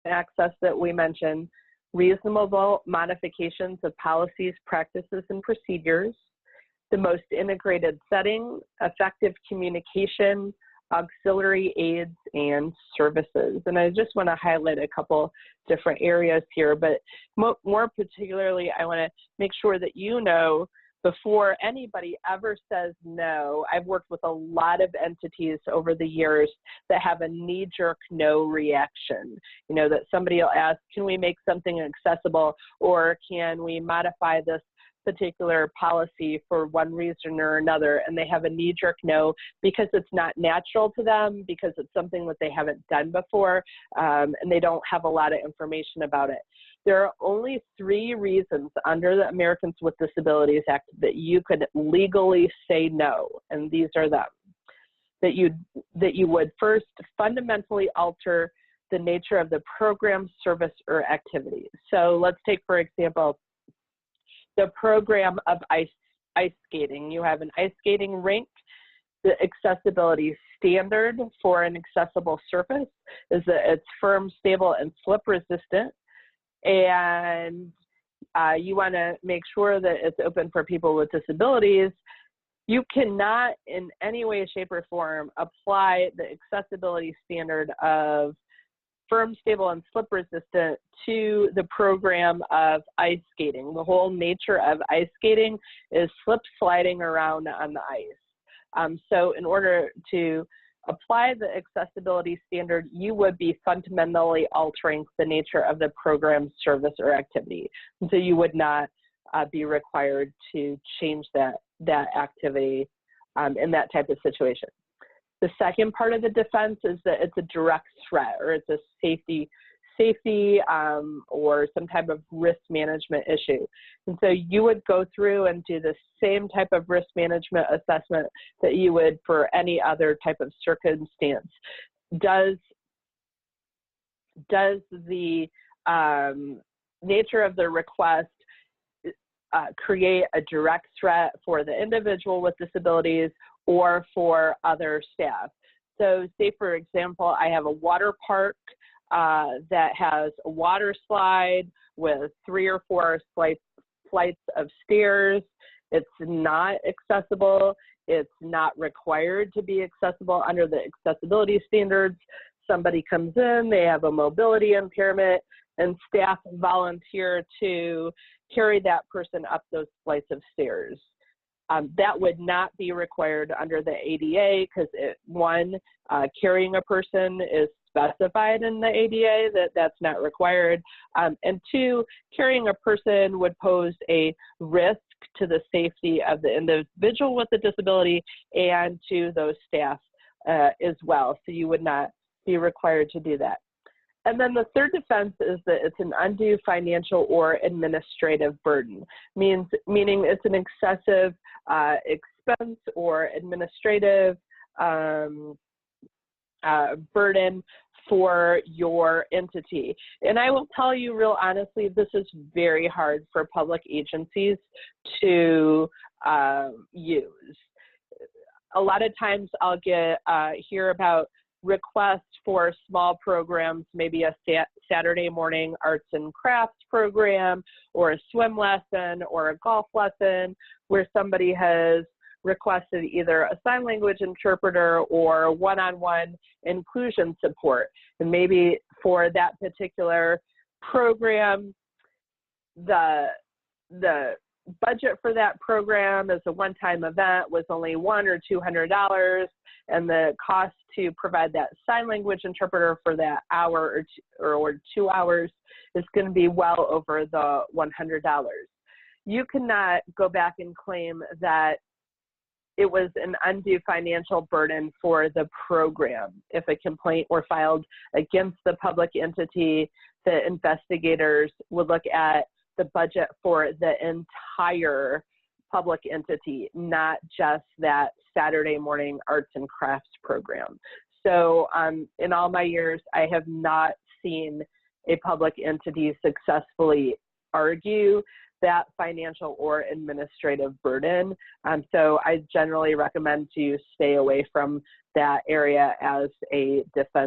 access that we mentioned, reasonable modifications of policies, practices, and procedures, the most integrated setting, effective communication, auxiliary aids, and services. And I just want to highlight a couple different areas here, but more particularly, I want to make sure that you know before anybody ever says no. I've worked with a lot of entities over the years that have a knee-jerk no reaction. You know, that somebody will ask, can we make something accessible, or can we modify this particular policy for one reason or another, and they have a knee-jerk no because it's not natural to them, because it's something that they haven't done before, and they don't have a lot of information about it. There are only 3 reasons under the Americans with Disabilities Act that you could legally say no, and these are them. That you would first fundamentally alter the nature of the program, service, or activity. So let's take, for example, the program of ice skating. You have an ice skating rink. The accessibility standard for an accessible surface is that it's firm, stable, and slip resistant. And you want to make sure that it's open for people with disabilities. You cannot in any way, shape, or form apply the accessibility standard of firm, stable, and slip resistant to the program of ice skating. The whole nature of ice skating is slip sliding around on the ice. So in order to apply the accessibility standard, you would be fundamentally altering the nature of the program, service, or activity. And so you would not be required to change that activity in that type of situation. The second part of the defense is that it's a direct threat, or it's a safety or some type of risk management issue. And so you would go through and do the same type of risk management assessment that you would for any other type of circumstance. Does the nature of the request create a direct threat for the individual with disabilities or for other staff? So say, for example, I have a water park that has a water slide with 3 or 4 flights of stairs. It's not accessible. It's not required to be accessible under the accessibility standards. Somebody comes in, they have a mobility impairment, and staff volunteer to carry that person up those flights of stairs. That would not be required under the ADA because, one, carrying a person is specified in the ADA, that's not required. And 2, carrying a person would pose a risk to the safety of the individual with the disability and to those staff as well. So you would not be required to do that. And then the third defense is that it's an undue financial or administrative burden, meaning it's an excessive expense or administrative burden for your entity. And I will tell you real honestly, this is very hard for public agencies to use. A lot of times I'll hear about requests for small programs, maybe a Saturday morning arts and crafts program, or a swim lesson, or a golf lesson, where somebody has requested either a sign language interpreter or one-on-one inclusion support. And maybe for that particular program, the budget for that program as a one-time event was only $100 or $200, and the cost to provide that sign language interpreter for that hour or 2 hours is going to be well over the $100. You cannot go back and claim that it was an undue financial burden for the program. If a complaint were filed against the public entity, the investigators would look at the budget for the entire public entity, not just that Saturday morning arts and crafts program. So in all my years, I have not seen a public entity successfully argue that financial or administrative burden. So I generally recommend to stay away from that area as a defense.